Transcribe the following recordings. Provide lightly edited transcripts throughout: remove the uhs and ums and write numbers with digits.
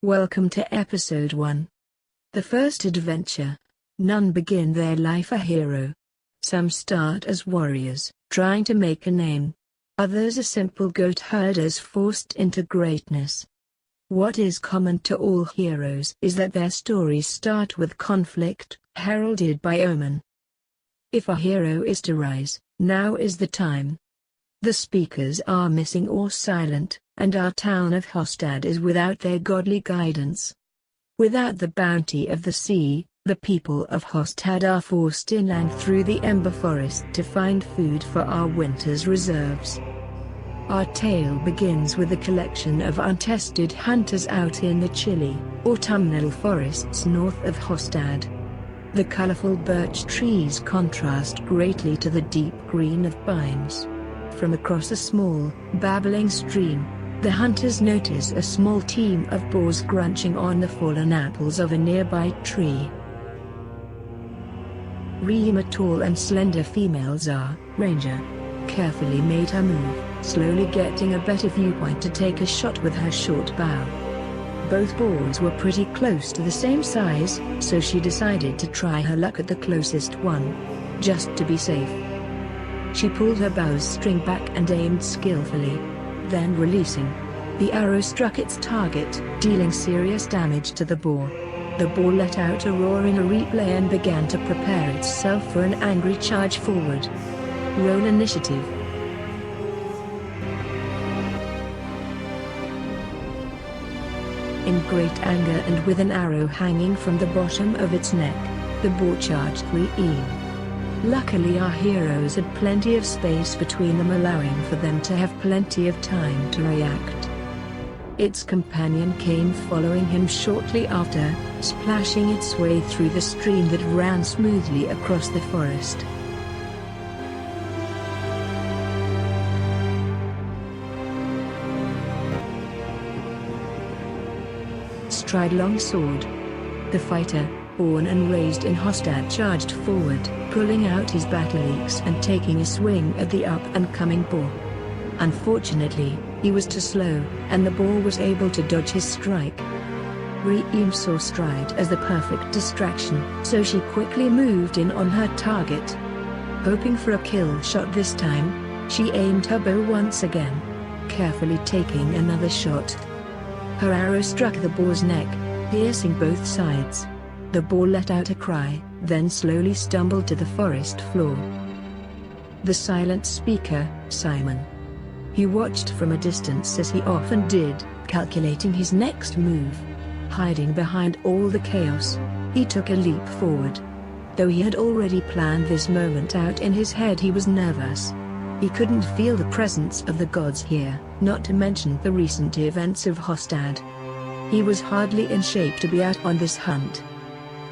Welcome to Episode 1. The first adventure. None begin their life a hero. Some start as warriors, trying to make a name. Others are simple goat herders forced into greatness. What is common to all heroes is that their stories start with conflict, heralded by omen. If a hero is to rise, now is the time. The speakers are missing or silent, and our town of Hostad is without their godly guidance. Without the bounty of the sea, the people of Hostad are forced inland through the Ember Forest to find food for our winter's reserves. Our tale begins with a collection of untested hunters out in the chilly, autumnal forests north of Hostad. The colorful birch trees contrast greatly to the deep green of pines. From across a small, babbling stream, the hunters notice a small team of boars crunching on the fallen apples of a nearby tree. Reem, a tall and slender female Zar Ranger, carefully made her move, slowly getting a better viewpoint to take a shot with her short bow. Both boars were pretty close to the same size, so she decided to try her luck at the closest one, just to be safe. She pulled her bow's string back and aimed skillfully. Then releasing, the arrow struck its target, dealing serious damage to the boar. The boar let out a roaring replay and began to prepare itself for an angry charge forward. Roll initiative. In great anger and with an arrow hanging from the bottom of its neck, the boar charged Reem. Luckily our heroes had plenty of space between them, allowing for them to have plenty of time to react. Its companion came following him shortly after, splashing its way through the stream that ran smoothly across the forest. Stride Longsword. The fighter, born and raised in Hostad, charged forward, pulling out his battle axe and taking a swing at the up-and-coming boar. Unfortunately, he was too slow, and the boar was able to dodge his strike. Reem saw Stride as the perfect distraction, so she quickly moved in on her target. Hoping for a kill shot this time, she aimed her bow once again, carefully taking another shot. Her arrow struck the boar's neck, piercing both sides. The boar let out a cry, then slowly stumbled to the forest floor. The silent speaker, Simon. He watched from a distance as he often did, calculating his next move. Hiding behind all the chaos, he took a leap forward. Though he had already planned this moment out in his head, he was nervous. He couldn't feel the presence of the gods here, not to mention the recent events of Hostad. He was hardly in shape to be out on this hunt.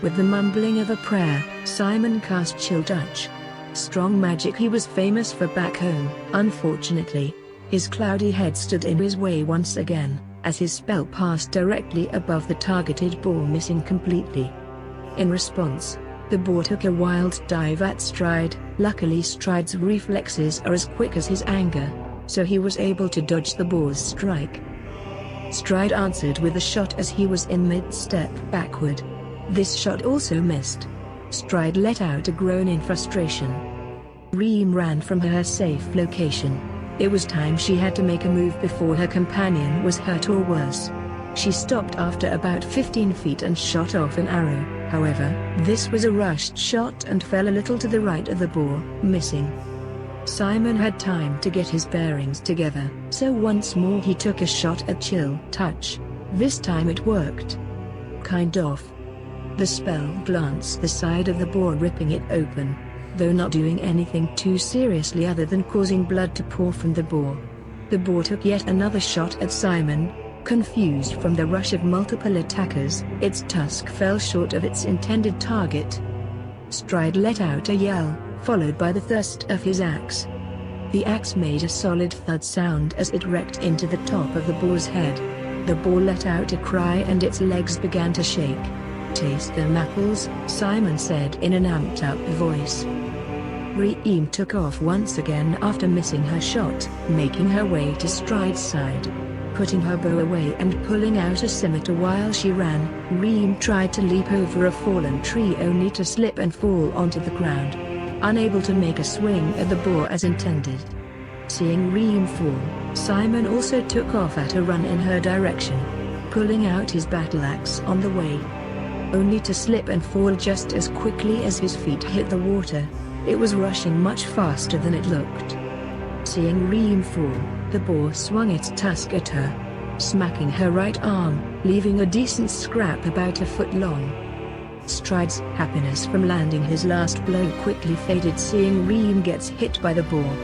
With the mumbling of a prayer, Simon cast Chill Touch. Strong magic he was famous for back home. Unfortunately, his cloudy head stood in his way once again, as his spell passed directly above the targeted boar, missing completely. In response, the boar took a wild dive at Stride. Luckily Stride's reflexes are as quick as his anger, so he was able to dodge the boar's strike. Stride answered with a shot as he was in mid-step backward. This shot also missed. Stride let out a groan in frustration. Reem ran from her safe location. It was time she had to make a move before her companion was hurt or worse. She stopped after about 15 feet and shot off an arrow. However, this was a rushed shot and fell a little to the right of the boar, missing. Simon had time to get his bearings together, so once more he took a shot at Chill Touch. This time it worked. Kind of. The spell glanced the side of the boar, ripping it open, though not doing anything too seriously other than causing blood to pour from the boar. The boar took yet another shot at Simon. Confused from the rush of multiple attackers, its tusk fell short of its intended target. Stride let out a yell, followed by the thrust of his axe. The axe made a solid thud sound as it wrecked into the top of the boar's head. The boar let out a cry and its legs began to shake. "Taste them apples," Simon said in an amped-up voice. Reem took off once again after missing her shot, making her way to Stride's side. putting her bow away and pulling out a scimitar while she ran. Reem tried to leap over a fallen tree only to slip and fall onto the ground, unable to make a swing at the boar as intended. Seeing Reem fall, Simon also took off at a run in her direction, pulling out his battle axe on the way, only to slip and fall just as quickly as his feet hit the water. It was rushing much faster than it looked. Seeing Reem fall, the boar swung its tusk at her, smacking her right arm, leaving a decent scrap about a foot long. Stride's happiness from landing his last blow quickly faded seeing Reem gets hit by the boar.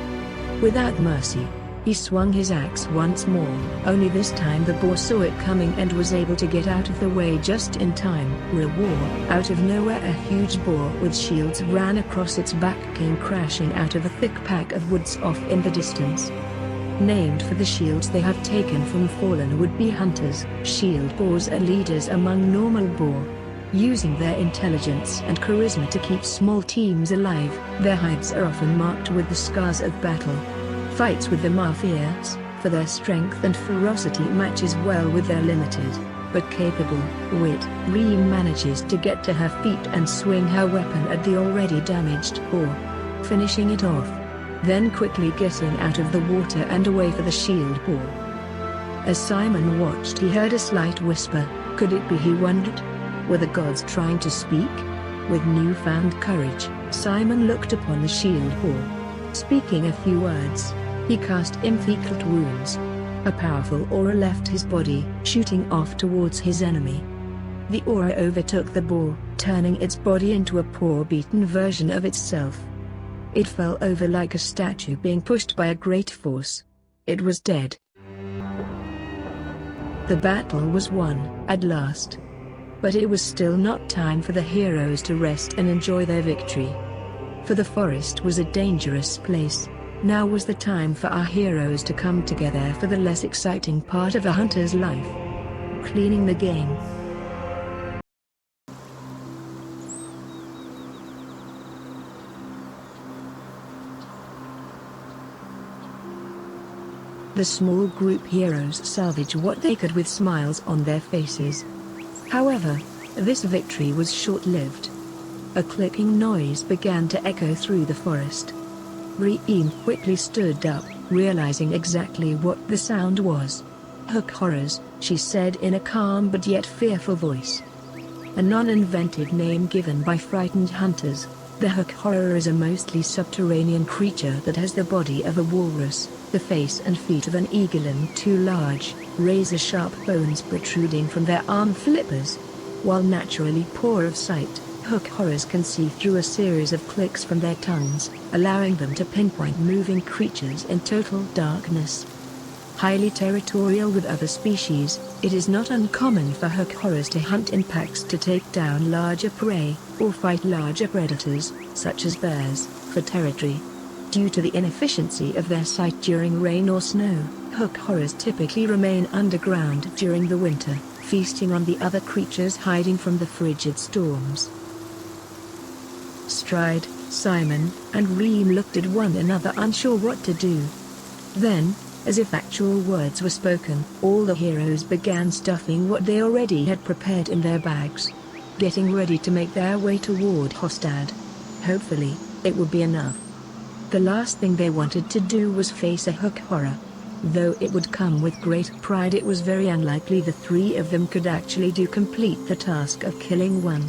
Without mercy, he swung his axe once more, only this time the boar saw it coming and was able to get out of the way just in time. Reward. Out of nowhere a huge boar with shields ran across its back, came crashing out of a thick pack of woods off in the distance. Named for the shields they have taken from fallen would-be hunters, shield boars are leaders among normal boar, using their intelligence and charisma to keep small teams alive. Their hides are often marked with the scars of battle. Fights with them are fierce, for their strength and ferocity matches well with their limited, but capable, wit. Reem manages to get to her feet and swing her weapon at the already damaged boar, finishing it off, then quickly getting out of the water and away for the shield boar. As Simon watched he heard a slight whisper. Could it be, he wondered? Were the gods trying to speak? With newfound courage, Simon looked upon the shield boar. Speaking a few words, he cast inflicted wounds. A powerful aura left his body, shooting off towards his enemy. The aura overtook the boar, turning its body into a poor beaten version of itself. It fell over like a statue being pushed by a great force. It was dead. The battle was won, at last. But it was still not time for the heroes to rest and enjoy their victory. For the forest was a dangerous place. Now was the time for our heroes to come together for the less exciting part of a hunter's life: cleaning the game. The small group heroes salvage what they could with smiles on their faces. However, this victory was short-lived. A clicking noise began to echo through the forest. Reem quickly stood up, realizing exactly what the sound was. Hook horrors, she said in a calm but yet fearful voice. A non-invented name given by frightened hunters. The hook horror is a mostly subterranean creature that has the body of a walrus, the face and feet of an eagleon too large, razor-sharp bones protruding from their arm flippers. While naturally poor of sight, hook horrors can see through a series of clicks from their tongues, allowing them to pinpoint moving creatures in total darkness. Highly territorial with other species, it is not uncommon for hook horrors to hunt in packs to take down larger prey, or fight larger predators, such as bears, for territory. Due to the inefficiency of their sight during rain or snow, hook horrors typically remain underground during the winter, feasting on the other creatures hiding from the frigid storms. Stride, Simon, and Reem looked at one another unsure what to do. Then, as if actual words were spoken, all the heroes began stuffing what they already had prepared in their bags, getting ready to make their way toward Hostad. Hopefully, it would be enough. The last thing they wanted to do was face a hook horror. Though it would come with great pride, it was very unlikely the three of them could actually complete the task of killing one.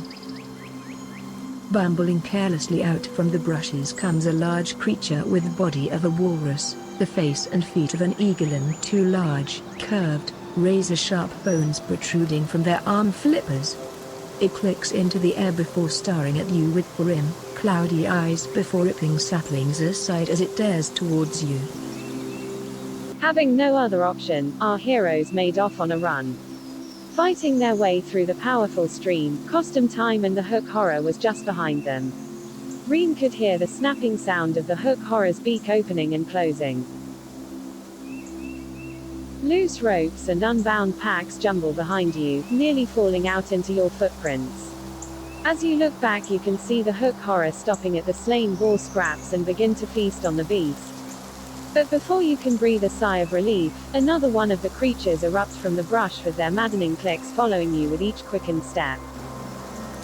Bumbling carelessly out from the brushes comes a large creature with the body of a walrus, the face and feet of an eagleon too large, curved, razor-sharp bones protruding from their arm flippers. It clicks into the air before staring at you with grim, cloudy eyes before ripping saplings aside as it dares towards you. Having no other option, our heroes made off on a run. Fighting their way through the powerful stream, cost them time, and the hook horror was just behind them. Reem could hear the snapping sound of the hook horror's beak opening and closing. Loose ropes and unbound packs jumble behind you, nearly falling out into your footprints. As you look back, you can see the hook horror stopping at the slain boar scraps and begin to feast on the beast. But before you can breathe a sigh of relief, another one of the creatures erupts from the brush with their maddening clicks following you with each quickened step.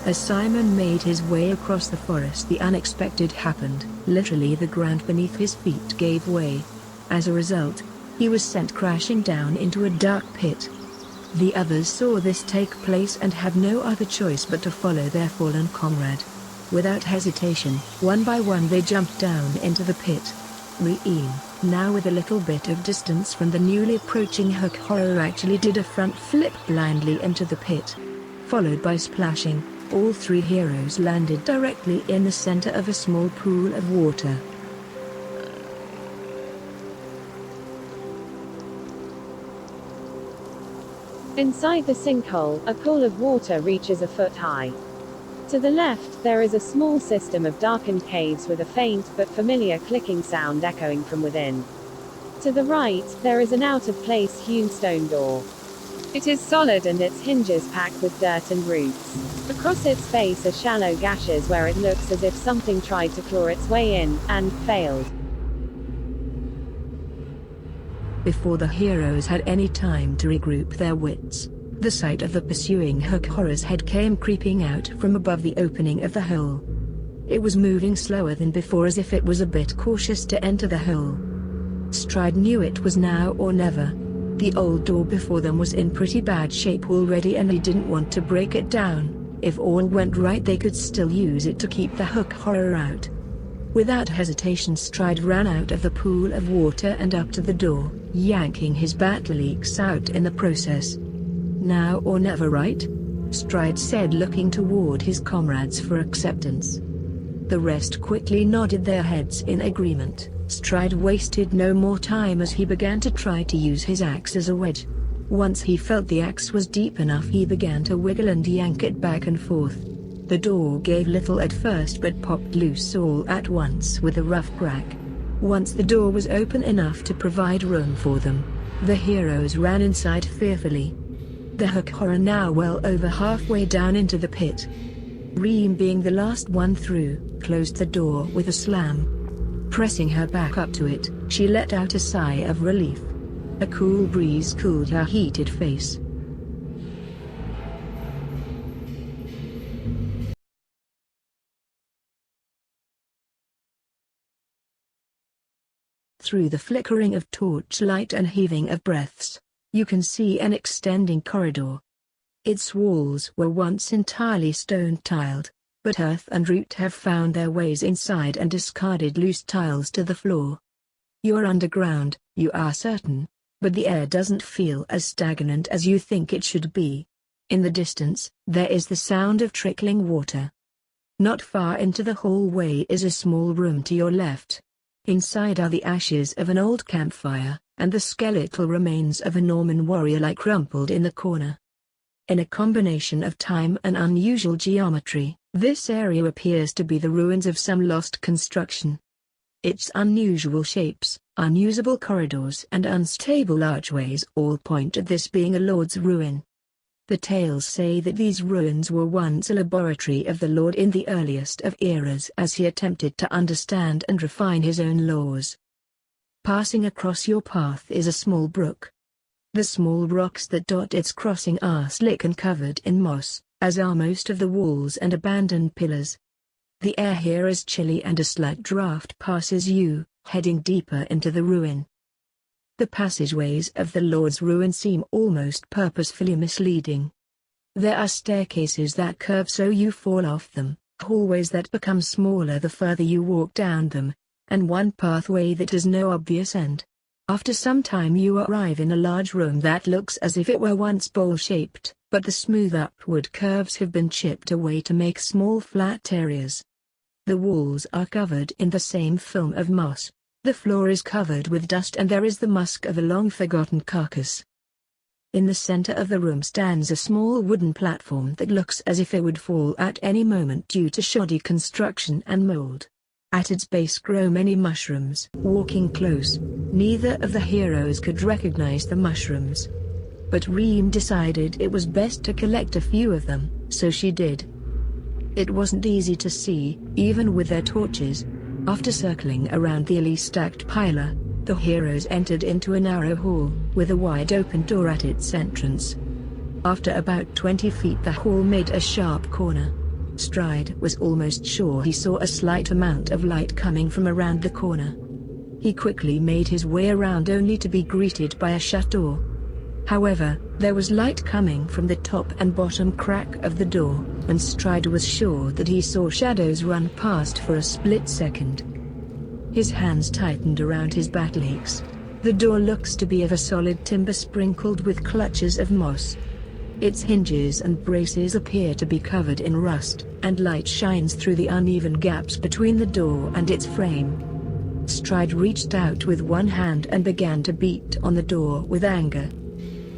As Simon made his way across the forest, the unexpected happened. Literally, the ground beneath his feet gave way. As a result, he was sent crashing down into a dark pit. The others saw this take place and had no other choice but to follow their fallen comrade. Without hesitation, one by one they jumped down into the pit. Reem, now with a little bit of distance from the newly approaching hook horror, actually did a front flip blindly into the pit. Followed by splashing, all three heroes landed directly in the center of a small pool of water. Inside the sinkhole, a pool of water reaches a foot high. To the left, there is a small system of darkened caves with a faint but familiar clicking sound echoing from within. To the right, there is an out-of-place hewn stone door. It is solid and its hinges packed with dirt and roots. Across its face are shallow gashes where it looks as if something tried to claw its way in, and failed. Before the heroes had any time to regroup their wits, the sight of the pursuing hook horror's head came creeping out from above the opening of the hole. It was moving slower than before, as if it was a bit cautious to enter the hole. Stride knew it was now or never. The old door before them was in pretty bad shape already, and he didn't want to break it down. If all went right, they could still use it to keep the hook horror out. Without hesitation, Stride ran out of the pool of water and up to the door, yanking his battle-axe out in the process. "Now or never, right?" Stride said, looking toward his comrades for acceptance. The rest quickly nodded their heads in agreement. Stride wasted no more time as he began to try to use his axe as a wedge. Once he felt the axe was deep enough, he began to wiggle and yank it back and forth. The door gave little at first but popped loose all at once with a rough crack. Once the door was open enough to provide room for them, the heroes ran inside fearfully. The hook horror, now well over halfway down into the pit, Reem being the last one through, closed the door with a slam. Pressing her back up to it, she let out a sigh of relief. A cool breeze cooled her heated face. Through the flickering of torchlight and heaving of breaths, you can see an extending corridor. Its walls were once entirely stone-tiled, but earth and root have found their ways inside and discarded loose tiles to the floor. You're underground, you are certain, but the air doesn't feel as stagnant as you think it should be. In the distance, there is the sound of trickling water. Not far into the hallway is a small room to your left. Inside are the ashes of an old campfire, and the skeletal remains of a Norman warrior lie crumpled in the corner. In a combination of time and unusual geometry, this area appears to be the ruins of some lost construction. Its unusual shapes, unusable corridors and unstable archways all point at this being a lord's ruin. The tales say that these ruins were once a laboratory of the Lord in the earliest of eras as he attempted to understand and refine his own laws. Passing across your path is a small brook. The small rocks that dot its crossing are slick and covered in moss, as are most of the walls and abandoned pillars. The air here is chilly and a slight draft passes you, heading deeper into the ruin. The passageways of the Lord's ruin seem almost purposefully misleading. There are staircases that curve so you fall off them, hallways that become smaller the further you walk down them, and one pathway that has no obvious end. After some time you arrive in a large room that looks as if it were once bowl-shaped, but the smooth upward curves have been chipped away to make small flat areas. The walls are covered in the same film of moss. The floor is covered with dust and there is the musk of a long-forgotten carcass. In the center of the room stands a small wooden platform that looks as if it would fall at any moment due to shoddy construction and mold. At its base grow many mushrooms. Walking close, neither of the heroes could recognize the mushrooms. But Reem decided it was best to collect a few of them, so she did. It wasn't easy to see, even with their torches. After circling around the illy stacked piler, The heroes entered into a narrow hall, with a wide-open door at its entrance. After about 20 feet the hall made a sharp corner. Stride was almost sure he saw a slight amount of light coming from around the corner. He quickly made his way around only to be greeted by a shut door. However, there was light coming from the top and bottom crack of the door, and Stride was sure that he saw shadows run past for a split second. His hands tightened around his battleaxe. The door looks to be of a solid timber sprinkled with clutches of moss. Its hinges and braces appear to be covered in rust, and light shines through the uneven gaps between the door and its frame. Stride reached out with one hand and began to beat on the door with anger.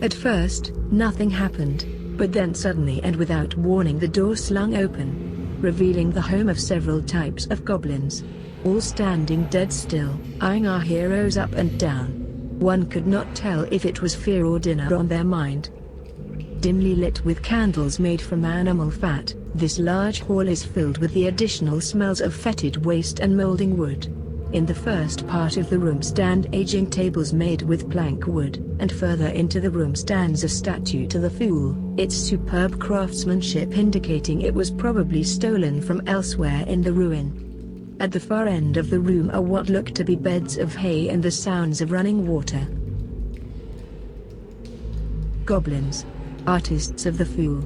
At first, nothing happened, but then suddenly and without warning the door slung open, revealing the home of several types of goblins, all standing dead still, eyeing our heroes up and down. One could not tell if it was fear or dinner on their mind. Dimly lit with candles made from animal fat, this large hall is filled with the additional smells of fetid waste and molding wood. In the first part of the room stand aging tables made with plank wood, and further into the room stands a statue to the fool, its superb craftsmanship indicating it was probably stolen from elsewhere in the ruin. At the far end of the room are what look to be beds of hay and the sounds of running water. Goblins. Artists of the fool.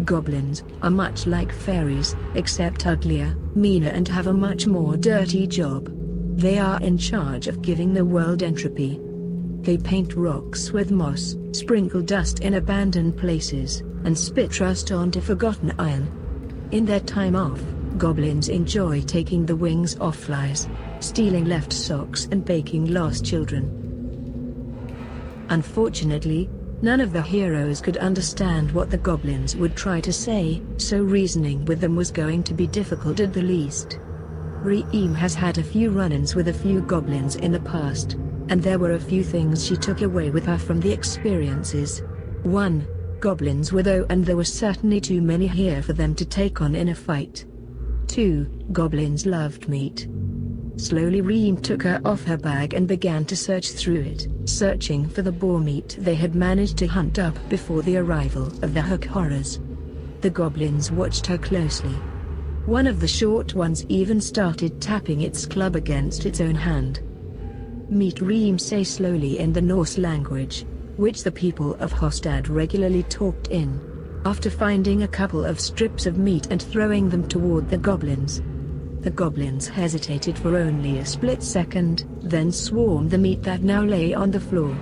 Goblins are much like fairies, except uglier, meaner and have a much more dirty job. They are in charge of giving the world entropy. They paint rocks with moss, sprinkle dust in abandoned places, and spit rust onto forgotten iron. In their time off, goblins enjoy taking the wings off flies, stealing left socks and baking lost children. Unfortunately, none of the heroes could understand what the goblins would try to say, so reasoning with them was going to be difficult at the least. Reem has had a few run-ins with a few goblins in the past, and there were a few things she took away with her from the experiences. 1. Goblins were though, and there were certainly too many here for them to take on in a fight. 2. Goblins loved meat. Slowly Reem took her off her bag and began to search through it, searching for the boar meat they had managed to hunt up before the arrival of the hook horrors. The goblins watched her closely. One of the short ones even started tapping its club against its own hand. Meet Reem say slowly in the Norse language, which the people of Hostad regularly talked in. After finding a couple of strips of meat and throwing them toward the goblins. The goblins hesitated for only a split second, then swarmed the meat that now lay on the floor.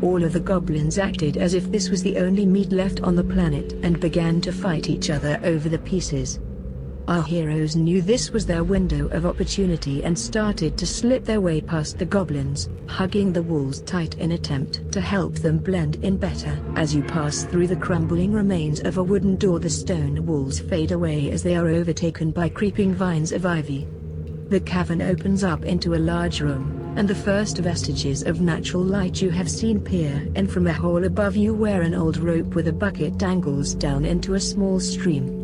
All of the goblins acted as if this was the only meat left on the planet and began to fight each other over the pieces. Our heroes knew this was their window of opportunity and started to slip their way past the goblins, hugging the walls tight in attempt to help them blend in better. As you pass through the crumbling remains of a wooden door, the stone walls fade away as they are overtaken by creeping vines of ivy. The cavern opens up into a large room, and the first vestiges of natural light you have seen peer in from a hole above you where an old rope with a bucket dangles down into a small stream.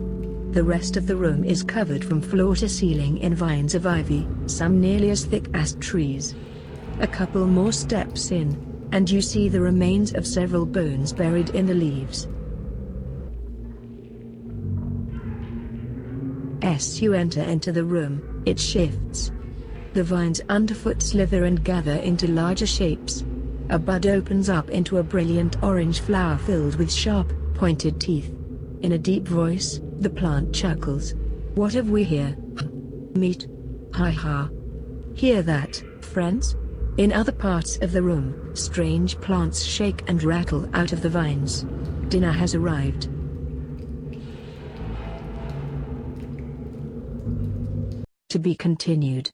The rest of the room is covered from floor to ceiling in vines of ivy, some nearly as thick as trees. A couple more steps in, and you see the remains of several bones buried in the leaves. As you enter into the room, it shifts. The vines underfoot slither and gather into larger shapes. A bud opens up into a brilliant orange flower filled with sharp, pointed teeth. In a deep voice, the plant chuckles. What have we here? Meat. Ha ha. Hear that, friends? In other parts of the room, strange plants shake and rattle out of the vines. Dinner has arrived. To be continued.